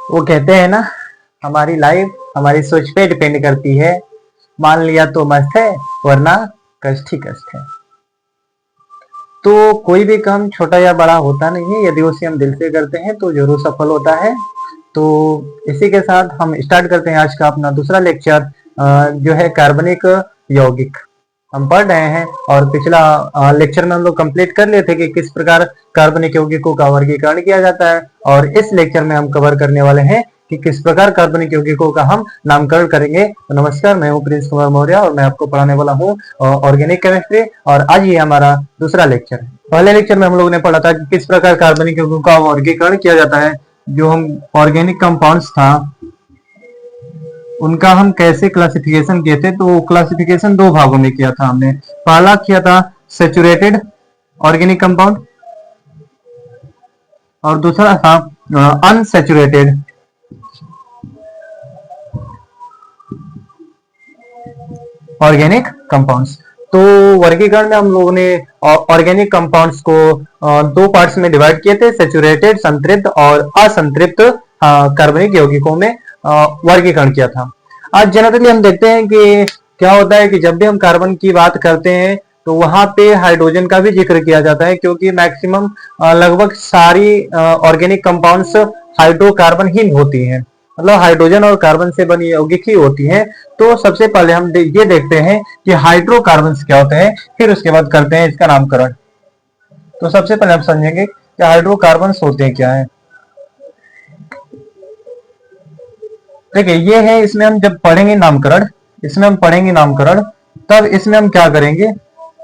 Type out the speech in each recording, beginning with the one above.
वो कहते हैं ना, हमारी लाइफ हमारी सोच पे डिपेंड करती है। मान लिया तो मस्त है, वरना कष्ट ही कष्ट है। तो कोई भी काम छोटा या बड़ा होता नहीं है, यदि उसे हम दिल से करते हैं तो जरूर सफल होता है। तो इसी के साथ हम स्टार्ट करते हैं आज का अपना दूसरा लेक्चर, जो है कार्बनिक यौगिक हम पढ़ रहे हैं। और पिछला लेक्चर में हम लोग कंप्लीट कर लिए थे कि किस प्रकार कार्बनिक यौगिकों का वर्गीकरण किया जाता है। और इस लेक्चर में हम कवर करने वाले हैं कि किस प्रकार कार्बनिक यौगिकों का हम नामकरण करेंगे। तो नमस्कार, मैं हूं प्रिंस कुमार मौर्य और मैं आपको पढ़ाने वाला हूं ऑर्गेनिक केमिस्ट्री। और आज ये हमारा दूसरा लेक्चर है। पहले लेक्चर में हम लोगों ने पढ़ा था कि किस प्रकार कार्बनिक यौगिकों का वर्गीकरण किया जाता है। जो हम ऑर्गेनिक कंपाउंड्स था उनका हम कैसे क्लासिफिकेशन किए थे। तो क्लासिफिकेशन दो भागों में किया था हमने। पहला किया था सैचुरेटेड ऑर्गेनिक कंपाउंड और दूसरा था अनसैचुरेटेड ऑर्गेनिक कंपाउंड्स। तो वर्गीकरण में हम लोगों ने ऑर्गेनिक कंपाउंड्स को दो पार्ट्स में डिवाइड किए थे, सैचुरेटेड संतृप्त और असंतृप्त कार्बनिक यौगिकों में वर्गीकरण किया था। आज जनरली हम देखते हैं कि क्या होता है कि जब भी हम कार्बन की बात करते हैं तो वहां पे हाइड्रोजन का भी जिक्र किया जाता है, क्योंकि मैक्सिमम लगभग सारी ऑर्गेनिक कंपाउंड्स हाइड्रोकार्बन ही होती हैं, मतलब हाइड्रोजन और कार्बन से बनी यौगिक ही होती हैं। तो सबसे पहले हम ये देखते हैं कि हाइड्रोकार्बन्स क्या होते हैं, फिर उसके बाद करते हैं इसका नामकरण। तो सबसे पहले हम समझेंगे कि हाइड्रोकार्बन्स होते क्या है। देखिए ये है, इसमें हम जब पढ़ेंगे नामकरण, तब इसमें हम क्या करेंगे,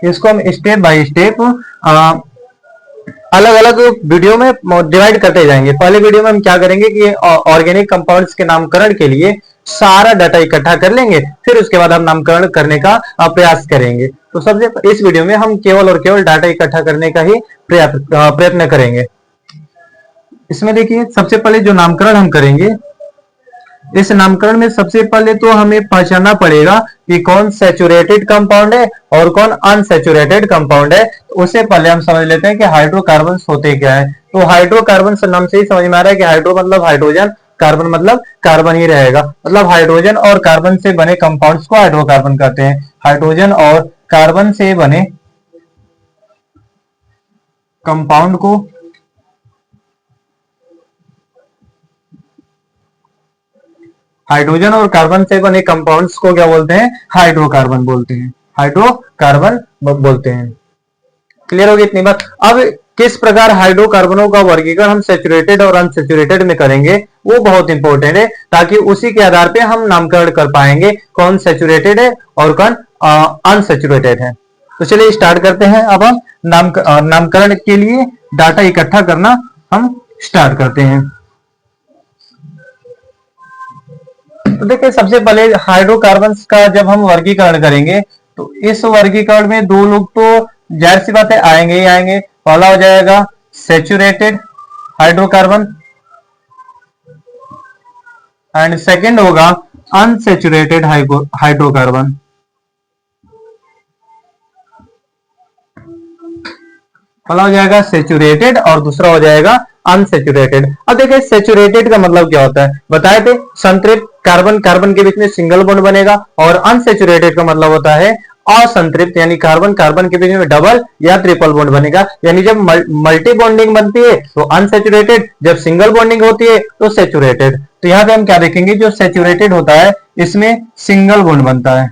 इसको हम स्टेप बाय स्टेप अलग अलग वीडियो में डिवाइड करते जाएंगे। पहले वीडियो में हम क्या करेंगे कि ऑर्गेनिक कंपाउंड्स के नामकरण के लिए सारा डाटा इकट्ठा कर लेंगे, फिर उसके बाद हम नामकरण करने का प्रयास करेंगे। तो सबसे इस वीडियो में हम केवल और केवल डाटा इकट्ठा करने का ही प्रयत्न करेंगे। इसमें देखिए सबसे पहले जो नामकरण हम करेंगे, इस नामकरण में सबसे पहले तो हमें पहचानना पड़ेगा कि कौन सैचुरेटेड कंपाउंड है और कौन अनसैचुरेटेड कंपाउंड है। तो उससे पहले हम समझ लेते हैं कि हाइड्रोकार्बन्स होते क्या है। तो हाइड्रोकार्बन नाम से ही समझ में आ रहा है कि हाइड्रो मतलब हाइड्रोजन, कार्बन मतलब कार्बन ही रहेगा। मतलब हाइड्रोजन और कार्बन से बने कंपाउंड्स को हाइड्रोकार्बन कहते हैं। हाइड्रोजन और कार्बन से बने कंपाउंड को हाइड्रोजन और कार्बन से बने कंपाउंड्स को क्या बोलते हैं, हाइड्रोकार्बन बोलते हैं, हाइड्रोकार्बन बोलते हैं। क्लियर होगी इतनी बात। अब किस प्रकार हाइड्रोकार्बनों का वर्गीकरण हम सैचुरेटेड और अनसैचुरेटेड में करेंगे वो बहुत इंपॉर्टेंट है, ताकि उसी के आधार पे हम नामकरण कर पाएंगे कौन सैचुरेटेड है और कौन अनसैचुरेटेड है। तो चलिए स्टार्ट करते हैं। अब हम नामकरण के लिए डाटा इकट्ठा करना हम स्टार्ट करते हैं। तो देखिए सबसे पहले हाइड्रोकार्बन्स का जब हम वर्गीकरण करेंगे तो इस वर्गीकरण में दो लोग तो जाहिर सी बात है आएंगे ही आएंगे। पहला हो जाएगा सैचुरेटेड हाइड्रोकार्बन एंड सेकंड होगा अनसैचुरेटेड हाइड्रोकार्बन। पहला हो जाएगा सैचुरेटेड और दूसरा हो जाएगा अनसैचुरेटेड। अब देखिए सैचुरेटेड का मतलब क्या होता है, बताए थे संतृप्त कार्बन कार्बन के बीच में सिंगल बॉन्ड बनेगा, और अनसैचुरेटेड का मतलब होता है असंतृप्त, यानी कार्बन कार्बन के बीच में डबल या ट्रिपल बॉन्ड बनेगा। यानी जब मल्टी बॉन्डिंग बनती है तो अनसैचुरेटेड, जब सिंगल बॉन्डिंग होती है तो सैचुरेटेड। तो यहां पे हम क्या देखेंगे, जो सैचुरेटेड होता है इसमें सिंगल बॉन्ड बनता है।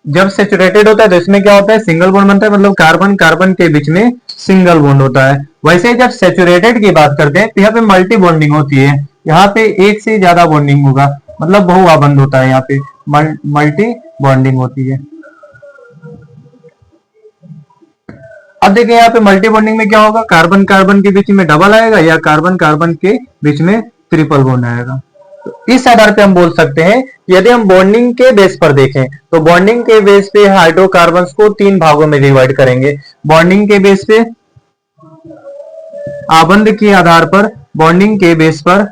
जब सैचुरेटेड होता है तो इसमें क्या होता है, सिंगल बॉन्ड बनता है, मतलब कार्बन कार्बन के बीच में सिंगल बॉन्ड होता है। वैसे जब सैचुरेटेड की बात करते हैं तो यहाँ पे मल्टी बॉन्डिंग होती है, यहाँ पे एक से ज्यादा बॉन्डिंग होगा, मतलब बहुआबंध होता है, यहाँ पे मल्टी बॉन्डिंग होती है। अब देखिए यहाँ पे मल्टी बॉन्डिंग में क्या होगा, कार्बन कार्बन के बीच में डबल आएगा या कार्बन कार्बन के बीच में ट्रिपल बॉन्ड आएगा। तो इस आधार पे हम बोल सकते हैं, यदि हम बॉन्डिंग के बेस पर देखें तो बॉन्डिंग के बेस पे हाइड्रोकार्बन्स को तीन भागों में डिवाइड करेंगे। बॉन्डिंग के बेस पे, आबंध के आधार पर, बॉन्डिंग के बेस पर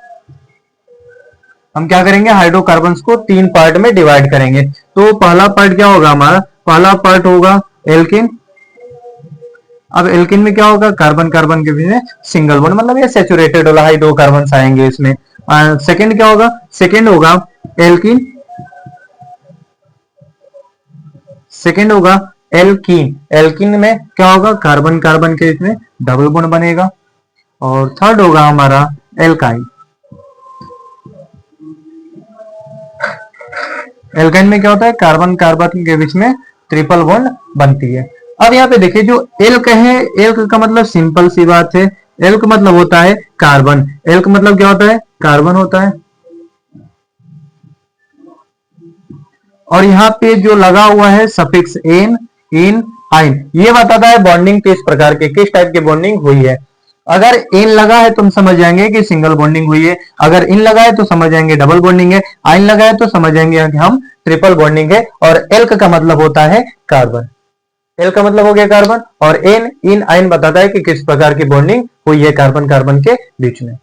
हम क्या करेंगे, हाइड्रोकार्बन्स को तीन पार्ट में डिवाइड करेंगे। तो पहला पार्ट क्या होगा हमारा, पहला पार्ट होगा एल्किन, अब एल्किन में क्या होगा, कार्बन कार्बन के बीच में सिंगल बॉन्ड, मतलब ये सैचुरेटेड वाला हाइड्रोकार्बन आएंगे इसमें। सेकंड क्या होगा, सेकंड होगा एल्किन, सेकंड होगा एल्कीन। एल्कीन में क्या होगा, कार्बन कार्बन के बीच में डबल बॉन्ड बनेगा। और थर्ड होगा हमारा एल्काइन। एल्काइन में क्या होता है, कार्बन कार्बन के बीच में ट्रिपल बॉन्ड बनती है। अब यहाँ पे देखिए जो एल्क है, एल्क का मतलब सिंपल सी बात है, एल्क मतलब होता है कार्बन। एल्क मतलब क्या होता है, कार्बन होता है। और यहाँ पे जो लगा हुआ है सफिक्स एन, इन, आइन, ये बताता है बॉन्डिंग किस प्रकार के, किस टाइप की बॉन्डिंग हुई है। अगर इन लगा है तो हम समझ जाएंगे कि सिंगल बॉन्डिंग हुई है, अगर इन लगा है तो समझ जाएंगे डबल बॉन्डिंग है, आइन लगा है तो समझ जाएंगे कि हम ट्रिपल बॉन्डिंग है। और एल्क का मतलब होता है कार्बन, एल का मतलब हो गया कार्बन, और एन, इन, आइन बताता है कि किस प्रकार की बॉन्डिंग हुई है कार्बन कार्बन के बीच में।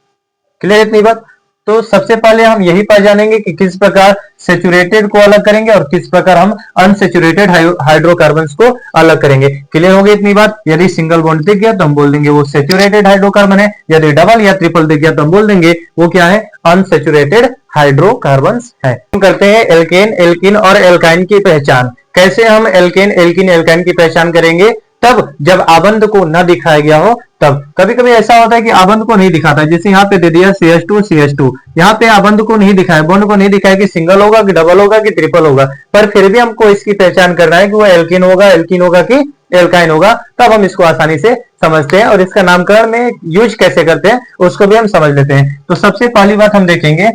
क्लियर इतनी बात। तो सबसे पहले हम यही पहचानेंगे कि किस प्रकार सेचुरेटेड को अलग करेंगे और किस प्रकार हम अनसेचुरेटेड हाइड्रोकार्बन्स को अलग करेंगे। क्लियर हो गई इतनी बात। यदि सिंगल बॉन्ड दिख गया तो हम बोल देंगे वो सेचुरेटेड हाइड्रोकार्बन है, यदि डबल या ट्रिपल दिख गया तो हम बोल देंगे वो क्या है, अनसेचुरेटेड हाइड्रोकार्बन्स है। हम करते हैं एल्केन, एल्किन और एल्काइन की पहचान। कैसे हम एल्केन, एल्किन, एल्काइन की पहचान करेंगे, तब जब आबंध को न दिखाया गया हो तब। कभी कभी ऐसा होता है कि आबंध को नहीं दिखाता, जैसे यहाँ पे दे दिया CH2 CH2, यहाँ पे आबंध को नहीं दिखाया, बॉन्ड को नहीं दिखाया कि सिंगल होगा कि डबल होगा कि ट्रिपल होगा, पर फिर भी हमको इसकी पहचान करना है कि वो एल्किन होगा, एल्किन होगा कि एल्काइन होगा, तब हम इसको आसानी से समझते हैं। और इसका नामकरण में यूज कैसे करते हैं उसको भी हम समझ लेते हैं। तो सबसे पहली बात हम देखेंगे,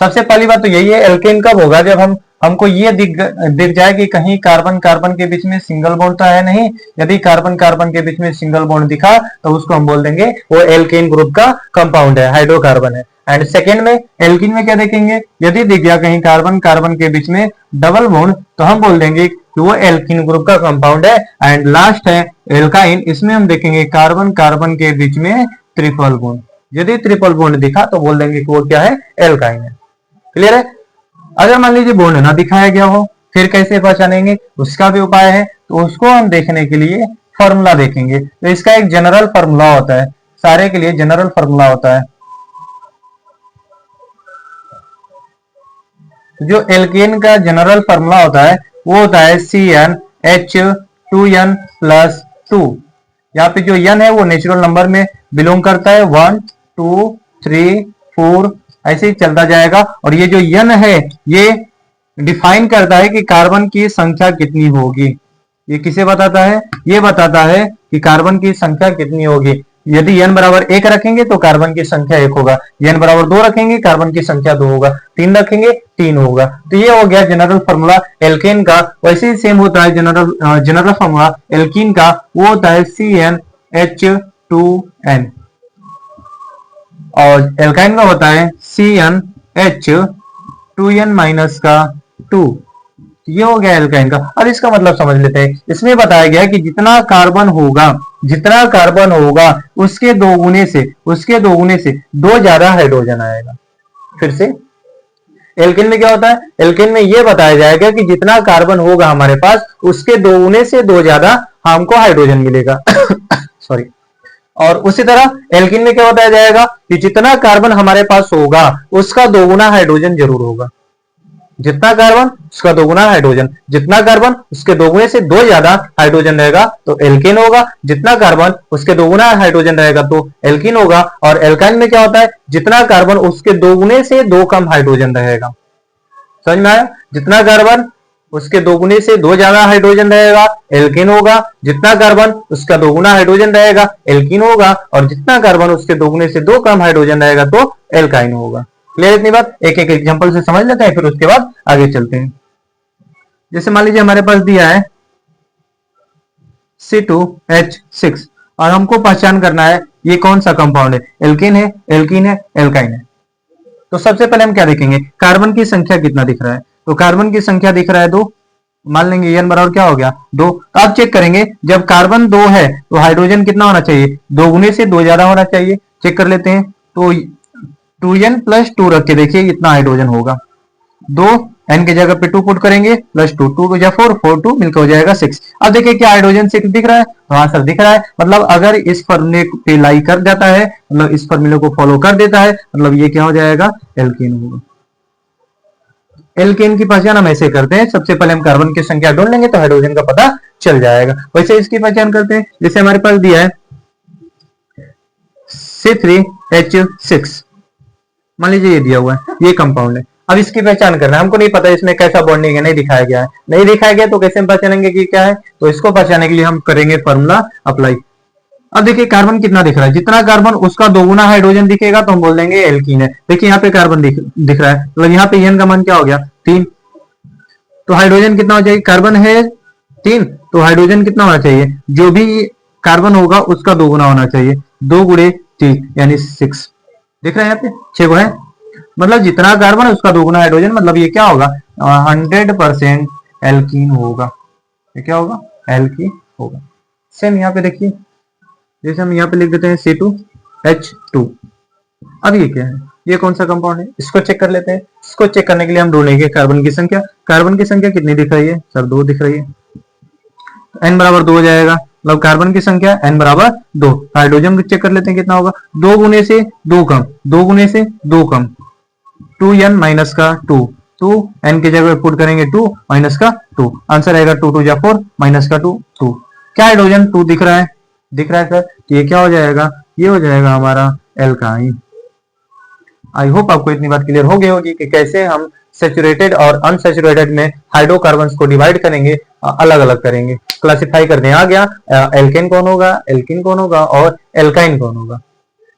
सबसे पहली बात तो यही है, एल्केन कब होगा, जब हमको ये दिख जाए कि कहीं कार्बन कार्बन के बीच में सिंगल बॉन्ड तो है नहीं। यदि कार्बन कार्बन के बीच में सिंगल बॉन्ड दिखा तो उसको हम बोल देंगे वो एल्केन ग्रुप का कंपाउंड है, हाइड्रोकार्बन है। एंड सेकेंड में एल्किन में क्या देखेंगे, यदि दिख गया कहीं कार्बन कार्बन के बीच में डबल बॉन्ड तो हम बोल देंगे कि वो एल्किन ग्रुप का कंपाउंड है। एंड लास्ट है एल्काइन, इसमें हम देखेंगे कार्बन कार्बन के बीच में ट्रिपल बॉन्ड, यदि ट्रिपल बॉन्ड दिखा तो बोल देंगे कि वो क्या है, एल्काइन है। क्लियर है। अगर मान लीजिए बॉन्ड ना दिखाया गया हो फिर कैसे पहचानेंगे, उसका भी उपाय है। तो उसको हम देखने के लिए फॉर्मूला देखेंगे। तो इसका एक जनरल फॉर्मूला होता है, सारे के लिए जनरल फॉर्मूला होता है। जो एल्केन का जनरल फॉर्मूला होता है वो होता है CnH2n+2। यहाँ पे जो n है वो नेचुरल नंबर में बिलोंग करता है, 1 2 3 4 ऐसे ही चलता जाएगा। और ये जो n है ये डिफाइन करता है कि कार्बन की संख्या कितनी होगी। ये किसे बताता है, ये बताता है कि कार्बन की संख्या कितनी होगी। यदि n बराबर 1 रखेंगे तो कार्बन की संख्या 1 होगा, n बराबर 2 रखेंगे कार्बन की संख्या 2 होगा, 3 रखेंगे 3 होगा। तो ये हो गया जनरल फॉर्मूला एल्केन का। वैसे ही सेम होता है जनरल फॉर्मूला एल्कीन का, वो होता है CnH2n, और एल्काइन का होता है CnH2n-2। ये हो गया एल्काइन का। अब इसका मतलब समझ लेते हैं। इसमें बताया गया है कि जितना कार्बन होगा उसके दोगुने से दो ज्यादा हाइड्रोजन आएगा। फिर से एल्केन में क्या होता है, एल्केन में ये बताया जाएगा कि जितना कार्बन होगा हमारे पास उसके दोगुने से दो ज्यादा हमको हाइड्रोजन मिलेगा। सॉरी। और उसी तरह एल्किन में क्या बताया जाएगा कि जितना कार्बन हमारे पास होगा उसका दोगुना हाइड्रोजन जरूर होगा। जितना कार्बन उसका दोगुना हाइड्रोजन, जितना कार्बन उसके दोगुने से दो ज्यादा हाइड्रोजन रहेगा तो एल्केन होगा, जितना कार्बन उसके दोगुना हाइड्रोजन रहेगा तो एल्किन होगा। और एल्काइन में क्या होता है, जितना कार्बन उसके दोगुने से दो कम हाइड्रोजन रहेगा। समझ में आया। जितना कार्बन उसके दोगुने से दो ज्यादा हाइड्रोजन रहेगा एल्किन होगा, जितना कार्बन उसका दोगुना हाइड्रोजन रहेगा एल्किन होगा, और जितना कार्बन उसके दोगुने से दो कम हाइड्रोजन रहेगा तो एल्काइन होगा। क्लियर इतनी बात। एक एक एग्जांपल से समझ लेते हैं, फिर उसके बाद आगे चलते हैं। जैसे मान लीजिए हमारे पास दिया है C2H6 और हमको पहचान करना है ये कौन सा कंपाउंड है, एल्किन है, एल्किन है, एल्काइन है। तो सबसे पहले हम क्या देखेंगे, कार्बन की संख्या कितना दिख रहा है। तो कार्बन की संख्या दिख रहा है 2, मान लेंगे n बराबर क्या हो गया 2। तो आप चेक करेंगे जब कार्बन 2 है तो हाइड्रोजन कितना होना चाहिए, दोगुने से दो ज्यादा होना चाहिए। चेक कर लेते हैं। तो 2n+2 रख के देखिए कितना हाइड्रोजन होगा। 2 n की जगह पे 2 पुट करेंगे प्लस 2, 2 या 4, 4 2 मिलकर हो जाएगा 6। अब देखिए क्या हाइड्रोजन 6 दिख रहा है? हाँ सर दिख रहा है। मतलब अगर इस फॉर्मूले पे लाई कर जाता है, मतलब इस फॉर्मूले को फॉलो कर देता है, मतलब ये क्या हो जाएगा? एल्कीन होगा। एल्केन की पहचान हम ऐसे करते हैं, सबसे पहले हम कार्बन की संख्या ढूंढ लेंगे तो हाइड्रोजन का पता चल जाएगा। वैसे इसकी पहचान करते हैं, जैसे हमारे पास दिया है C3H6, मान लीजिए ये दिया हुआ है, ये कंपाउंड है। अब इसकी पहचान करना है, हमको नहीं पता इसमें कैसा बॉन्डिंग है, नहीं दिखाया गया है। नहीं दिखाया गया तो कैसे हम पहचानेंगे कि क्या है? तो इसको पहचानने के लिए हम करेंगे फॉर्मूला अप्लाई। अब देखिए कार्बन कितना दिख रहा है, जितना कार्बन उसका दोगुना हाइड्रोजन दिखेगा तो हम बोल देंगे एल्कीन है। देखिए यहाँ पे कार्बन दिख रहा है, मतलब यहाँ पे एन का मान क्या हो गया? 3। तो हाइड्रोजन कितना हो जाएगा? कार्बन है 3, तो हाइड्रोजन कितना होना चाहिए? जो भी कार्बन होगा उसका दोगुना होना चाहिए, 2 गुणे 3 यानी 6। दिख रहा है यहाँ पे 6 है, मतलब जितना कार्बन है उसका दोगुना हाइड्रोजन, मतलब ये क्या होगा? 100% एल्कीन होगा। ये क्या होगा? एल्कीन होगा। सेम यहाँ पे देखिए, जैसे हम यहाँ पे लिख देते हैं C2H2। अब ये क्या है? ये कौन सा कंपाउंड है? इसको चेक कर लेते हैं। इसको चेक करने के लिए हम ढूंढेंगे कार्बन की संख्या। कार्बन की संख्या कितनी दिख रही है सर? 2 दिख रही है, n बराबर 2 हो जाएगा, मतलब कार्बन की संख्या n बराबर 2। हाइड्रोजन को चेक कर लेते हैं कितना होगा? 2 गुने से 2 कम, 2 गुने से 2 कम, 2n माइनस का 2, 2 n की जगह पुट करेंगे 2 माइनस का 2, आंसर आएगा 2 2 या 4 माइनस का 2 2। क्या हाइड्रोजन 2 दिख रहा है? दिख रहा है सर। तो ये क्या हो जाएगा? ये हो जाएगा हमारा एल्काइन। आई होप आपको इतनी बात क्लियर हो गई होगी कि कैसे हम सैचुरेटेड और अनसैचुरेटेड में हाइड्रोकार्बन्स को डिवाइड करेंगे, अलग अलग करेंगे, क्लासिफाई करने आ गया। एल्केन कौन होगा, एल्किन कौन होगा और एल्काइन कौन होगा।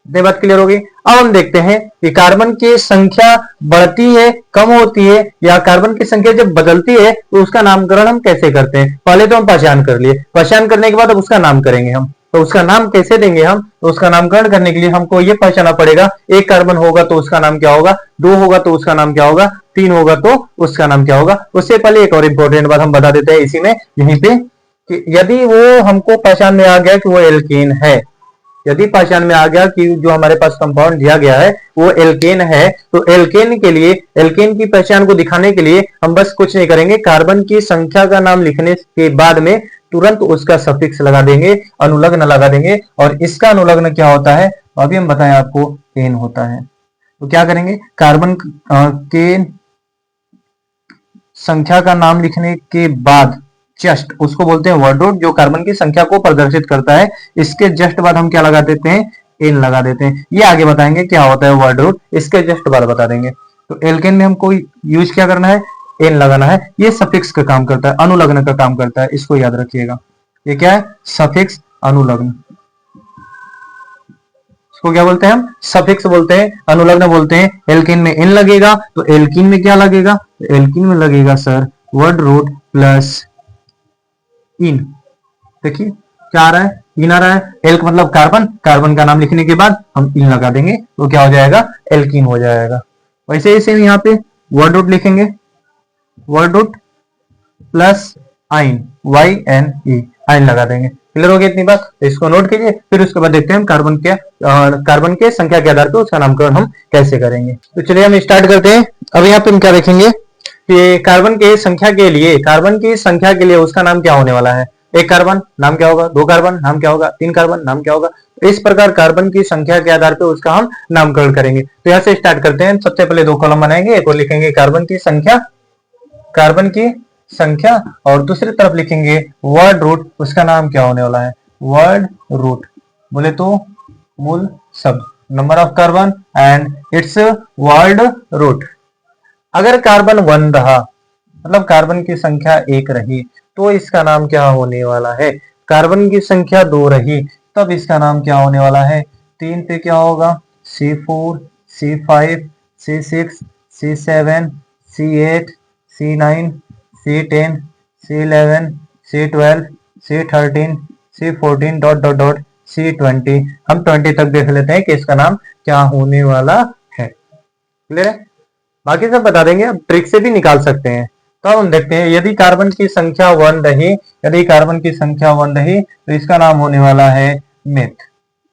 इतनी बात क्लियर होगी। अब हम देखते हैं कि कार्बन की संख्या बढ़ती है, कम होती है, या कार्बन की संख्या जब बदलती है तो उसका नामकरण हम कैसे करते हैं। पहले तो हम पहचान कर लिए, पहचान करने के बाद अब उसका नाम करेंगे हम। तो उसका नाम कैसे देंगे हम? तो उसका नामकरण करने के लिए हमको ये पहचानना पड़ेगा, एक कार्बन होगा तो उसका नाम क्या होगा, 2 होगा तो उसका नाम क्या होगा, 3 होगा तो उसका नाम क्या होगा। उससे पहले एक और इंपॉर्टेंट बात हम बता देते हैं इसी में, यहीं पे, कि यदि वो हमको पहचान में आ गया कि वो एल्केन है, यदि पहचान में आ गया कि जो हमारे पास कंपाउंड दिया गया है वो एल्केन है, तो एल्केन के लिए, एल्केन की पहचान को दिखाने के लिए हम बस कुछ नहीं करेंगे, कार्बन की संख्या का नाम लिखने के बाद में तुरंत उसका सफिक्स लगा देंगे, अनुलग्न लगा देंगे। और इसका अनुलग्न क्या होता है अभी हम बताएं आपको, एन होता है। तो क्या करेंगे, कार्बन के संख्या का नाम लिखने के बाद जस्ट उसको बोलते हैं वर्ड रूट, जो कार्बन की संख्या को प्रदर्शित करता है। इसके जस्ट बाद हम क्या लगा देते हैं, एन लगा देते हैं। ये आगे बताएंगे क्या होता है वर्ड रूट, इसके जस्ट बाद बता देंगे। तो एल्केन में हमको यूज क्या करना है, एन लगाना है। ये सफिक्स का काम करता है, अनुलग्न का काम करता है, इसको याद रखिएगा। ये क्या है, सफिक्स अनुलग्न। इसको क्या बोलते हैं हम, सफिक्स बोलते हैं, अनुलग्न बोलते हैं। एल्केन में एन लगेगा तो एल्कीन में क्या लगेगा, एल्कीन में लगेगा सर वर्ड रूट प्लस इन। देखिए क्या आ रहा है, इन आ रहा है। एल्क मतलब कार्बन, कार्बन का नाम लिखने के बाद हम इन लगा देंगे तो क्या हो जाएगा, एल्कीन हो जाएगा। वैसे ही सेम यहाँ पे वर्ड रूट लिखेंगे, word root plus yne, y n e, yne लगा देंगे। क्लियर हो गया इतनी बात, तो इसको नोट कीजिए। फिर उसके बाद देखते हैं हम कार्बन के संख्या के आधार पर उसका नामकरण हम कैसे करेंगे। तो चलिए हम स्टार्ट करते हैं। अब यहाँ पे हम क्या देखेंगे कि कार्बन के संख्या के लिए, कार्बन की संख्या के लिए उसका नाम क्या होने वाला है। एक कार्बन नाम क्या होगा, 2 कार्बन नाम क्या होगा, 3 कार्बन नाम क्या होगा। इस प्रकार कार्बन की संख्या के आधार पर उसका हम नामकरण करेंगे। तो यहाँ से स्टार्ट करते हैं। सबसे पहले 2 कॉलम बनाएंगे, एक और लिखेंगे कार्बन की संख्या, कार्बन की संख्या, और दूसरी तरफ लिखेंगे वर्ड रूट, उसका नाम क्या होने वाला है, वर्ड रूट बोले तो मूल शब्द, number of carbon and its word root. अगर कार्बन 1 रहा, मतलब कार्बन की संख्या 1 रही, तो इसका नाम क्या होने वाला है। कार्बन की संख्या 2 रही, तब इसका नाम क्या होने वाला है। 3 पे क्या होगा, C4, C5, C6, C7, C8, C9, C10, C11, C12, C13, C14 dot dot dot C20। हम 20 तक देख लेते हैं कि इसका नाम क्या होने वाला है। क्लियर है, बाकी सब बता देंगे, अब ट्रिक से भी निकाल सकते हैं। तो अब हम देखते हैं, यदि कार्बन की संख्या 1 रही, यदि कार्बन की संख्या 1 रही तो इसका नाम होने वाला है मेथ।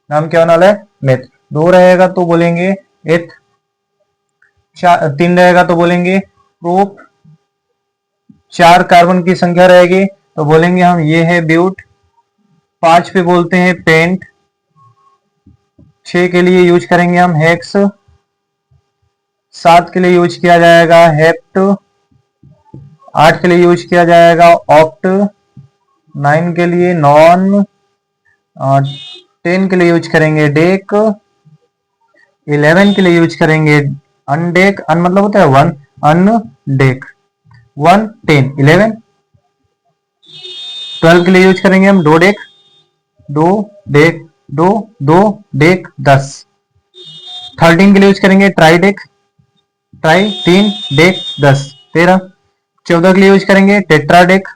नाम क्या होने वाला है, मेथ। 2 रहेगा तो बोलेंगे एथ, 3 रहेगा तो बोलेंगे प्रोप, 4 कार्बन की संख्या रहेगी तो बोलेंगे हम ये है ब्यूट। 5 पे बोलते हैं पेंट। 6 के लिए यूज करेंगे हम हेक्स। 7 के लिए यूज किया जाएगा हेप्ट। 8 के लिए यूज किया जाएगा ऑक्ट। 9 के लिए नॉन। 10 के लिए यूज करेंगे डेक। 11 के लिए यूज करेंगे अनडेक। अन मतलब होता है 1, अनडेक 1 10 11। 12 के लिए यूज करेंगे हम दो डेक। दो डेक 10। 13 के लिए यूज करेंगे ट्राइडेक। Try 3 deck 10 13। 14 के लिए यूज करेंगे टेट्राडेक।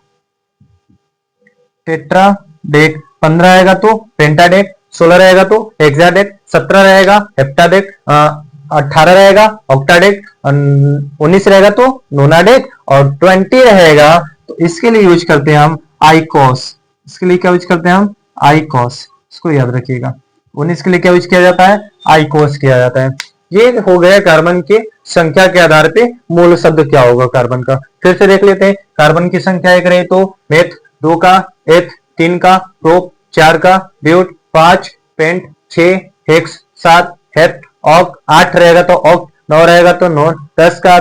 टेट्राडेक 15 रहेगा तो पेंटाडेक। 16 रहेगा तो हेक्साडेक। 17 रहेगा हेप्टाडेक। 18 रहेगा ऑक्टाडेक। 19 रहेगा तो नोनाडेक। और 20 रहेगा तो इसके लिए यूज करते हैं हम आइकोस। इसके लिए क्या यूज करते हैं हम आइकोस, इसको याद रखिएगा। 19 के लिए क्या यूज किया जाता है आइकोस किया जाता है। ये हो गया कार्बन के संख्या के आधार पे मूल शब्द क्या होगा कार्बन का। फिर से देख लेते हैं। कार्बन की संख्या एक रहे तो मेथ, 2 का एथ, 3 का प्रोप, 4 का ब्यूट, 5 पेंट, 6 हेक्स, 7 हेप्ट, ऑक, 8 रहेगा तो ऑक, 9 रहेगा तो नॉन, 10 का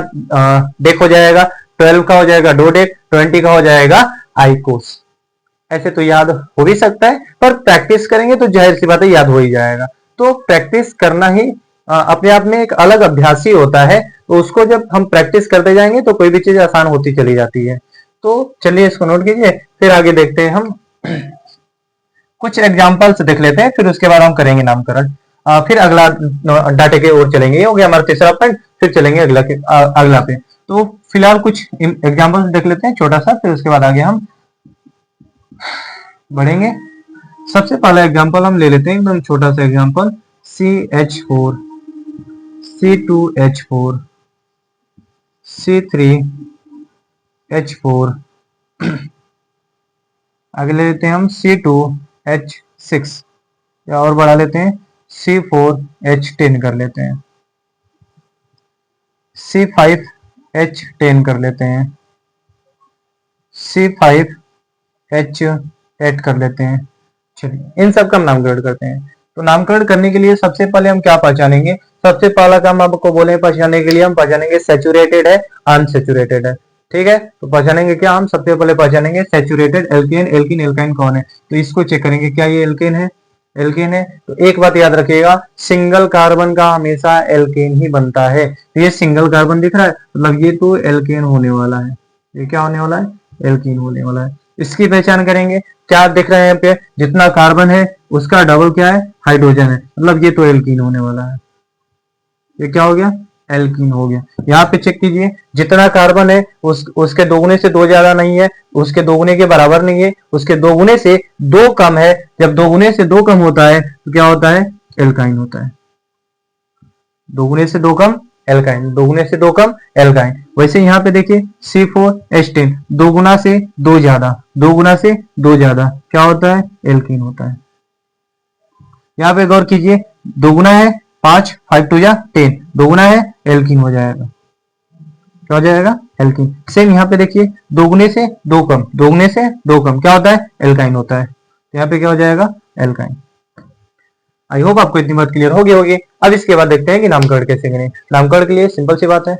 डेक हो जाएगा, 12 का हो जाएगा डोडेक, 20 का हो जाएगा आइकोस। ऐसे तो याद हो भी सकता है पर प्रैक्टिस करेंगे तो जाहिर सी बात है याद हो ही जाएगा। तो प्रैक्टिस करना ही अपने आप में एक अलग अभ्यास ही होता है। तो उसको जब हम प्रैक्टिस करते जाएंगे तो कोई भी चीज आसान होती चली जाती है। तो चलिए इसको नोट कीजिए, फिर आगे देखते हैं हम कुछ एग्जांपल्स देख लेते हैं, फिर उसके बाद हम करेंगे नामकरण। फिर अगला डाटे के ओर चलेंगे। ये हो गया हमारा तीसरा पॉइंट, फिर चलेंगे अगला पे। तो फिलहाल कुछ एग्जांपल्स देख लेते हैं छोटा सा, फिर उसके बाद आगे हम बढ़ेंगे। सबसे पहला एग्जांपल हम ले लेते हैं एकदम छोटा सा एग्जांपल, CH4, C2H4, C3H4, आगे ले लेते हैं हम C2H6 या और बढ़ा लेते हैं C4H10 कर लेते हैं, C5H10 कर लेते हैं, C5H8 कर लेते हैं। चलिए इन सब का हम नामकरण करते हैं। तो नामकरण करने के लिए सबसे पहले हम क्या पहचानेंगे, सबसे पहला काम आपको बोले पहचानने के लिए हम पहचानेंगे सैचुरेटेड है अनसैचुरेटेड है। ठीक है, तो पहचानेंगे क्या, हम सबसे पहले पहचानेंगे सैचुरेटेड एल्केन। एल्किन एल्काइन कौन है, तो इसको चेक करेंगे क्या ये एल्केन है, एल्केन है। तो एक बात याद रखिएगा, सिंगल कार्बन का हमेशा एल्केन ही बनता है। तो ये सिंगल कार्बन दिख रहा है मतलब ये तो एल्केन होने वाला है। ये क्या होने वाला है, एल्कीन होने वाला है। इसकी पहचान करेंगे, क्या दिख रहा है यहाँ पे, जितना कार्बन है उसका डबल क्या है हाइड्रोजन है, मतलब ये तो एल्कीन होने वाला है। ये क्या हो गया, एल्कीन हो गया। यहाँ पे चेक कीजिए, जितना कार्बन है उसके दोगुने से दो ज्यादा नहीं है, उसके दोगुने के बराबर नहीं है, उसके दोगुने से दो कम है। जब दोगुने से दो कम होता है तो क्या होता है, एल्काइन होता है। दोगुने से दो कम एल्काइन, दोगुने से दो कम एल्काइन। वैसे यहाँ पे देखिए C4H10, दो गुना से दो ज्यादा, दो गुना से दो ज्यादा क्या होता है, एल्कीन होता है। यहाँ पे गौर कीजिए, दो गुना है 5, 5 2 जा 10, दो गुना है एल्कीन हो जाएगा, क्या हो जाएगा, एल्कीन। सेम यहाँ पे देखिए, दोगुने से दो कम, दोगुने से दो कम क्या होता है, एल्काइन होता है। तो यहाँ पे क्या हो जाएगा, एल्काइन। आई होप आपको इतनी बात क्लियर होगी। अब इसके बाद देखते हैं कि नामकरण कैसे करें। नामकरण के लिए सिंपल सी बात है,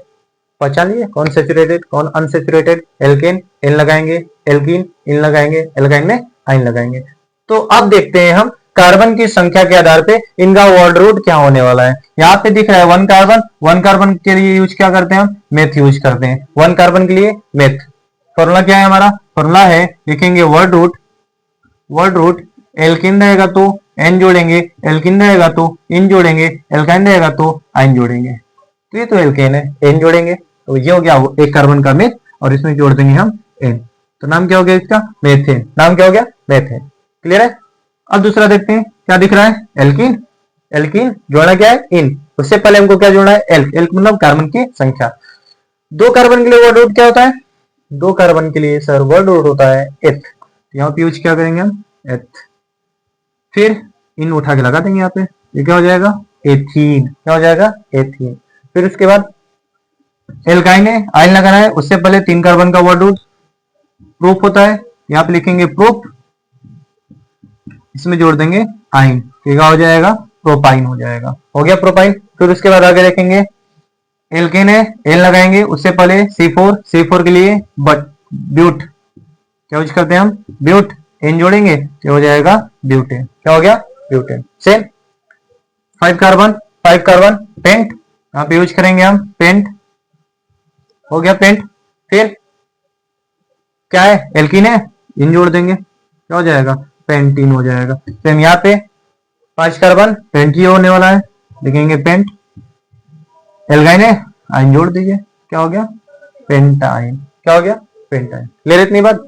पहचान लिए कौन सैचुरेटेड कौन अनसैचुरेटेड। एल्केन एन लगाएंगे, एल्कीन इन लगाएंगे, एल्काइन में आइन लगाएंगे। तो अब देखते हैं हम कार्बन की संख्या के आधार पे इनका वर्ड रूट क्या होने वाला है। यहाँ पे दिख रहा है वन कार्बन, वन कार्बन के लिए यूज क्या करते हैं हम, मेथ यूज करते हैं। वन कार्बन के लिए मेथ। फॉर्मूला क्या है हमारा, फॉर्मूला है लिखेंगे वर्ड रूट एल्किन रहेगा तो एन जोड़ेंगे, एल्किन रहेगा तो इन जोड़ेंगे, एल्काइन रहेगा तो आइन जोड़ेंगे। तो ये तो एल्केन है, एन जोड़ेंगे तो ये हो गया एक कार्बन का मेथ, और इसमें जोड़ देंगे हम एन। तो नाम क्या हो गया इसका, मेथेन। नाम क्या हो गया, मेथेन। क्लियर है। अब दूसरा देखते हैं क्या दिख रहा है, एल्किन। एल्किन जोड़ना क्या है, इन। उससे पहले हमको क्या जोड़ना है, एल्क। एल्क मतलब कार्बन की संख्या। दो कार्बन के लिए वर्ड रूट क्या होता है, दो कार्बन के लिए सर वर्ड रूट होता है एथ। यहाँ पे यूज क्या करेंगे हम, एथ। फिर इन उठा के लगा देंगे यहाँ पे, ये क्या हो जाएगा, एथीन। क्या हो जाएगा, एथीन। फिर उसके बाद एल्काइन है, आइन लगाना है। उससे पहले तीन कार्बन का वर्ड रूट प्रूफ होता है, यहाँ पे लिखेंगे प्रूफ, इसमें जोड़ देंगे आइन, क्या हो जाएगा, प्रोपाइन हो जाएगा। हो गया प्रोपाइन। फिर उसके बाद आगे देखेंगे एल्केन है, एल लगाएंगे, उससे पहले C4 के लिए ब्यूट, क्या यूज करते हैं हम, ब्यूट, एन जोड़ेंगे क्या हो जाएगा, ब्यूटेन। क्या हो गया, ब्यूटेन। सेम 5 कार्बन पेंट, यहाँ पे यूज करेंगे हम पेंट, हो गया पेंट। फिर क्या है, एल्कीन है, इन जोड़ देंगे क्या हो जाएगा, पेंटीन हो जाएगा। सेम यहाँ पे 5 कार्बन पेंट ही होने वाला है, लिखेंगे पेंट, एल्गाइन है, आइन जोड़ दीजिए क्या हो गया, पेंटाइन। क्या हो गया, पेंटाइन। क्लियर इतनी बात,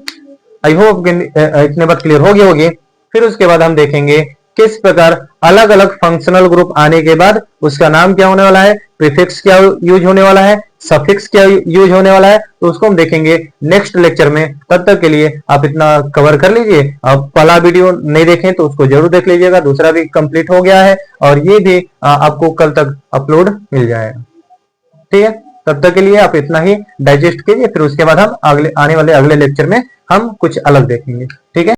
आई होप इतने बात क्लियर होगी। फिर उसके बाद हम देखेंगे किस प्रकार अलग अलग फंक्शनल ग्रुप आने के बाद उसका नाम क्या होने वाला है, प्रीफिक्स क्या यूज होने वाला है, सफिक्स क्या यूज होने वाला है, तो उसको हम देखेंगे नेक्स्ट लेक्चर में। तब तक के लिए आप इतना कवर कर लीजिए। आप पहला वीडियो नहीं देखें तो उसको जरूर देख लीजिएगा, दूसरा भी कंप्लीट हो गया है और ये भी आपको कल तक अपलोड मिल जाएगा। ठीक है, तब तक के लिए आप इतना ही डाइजेस्ट कीजिए, फिर उसके बाद हम अगले आने वाले अगले लेक्चर में हम कुछ अलग देखेंगे। ठीक है।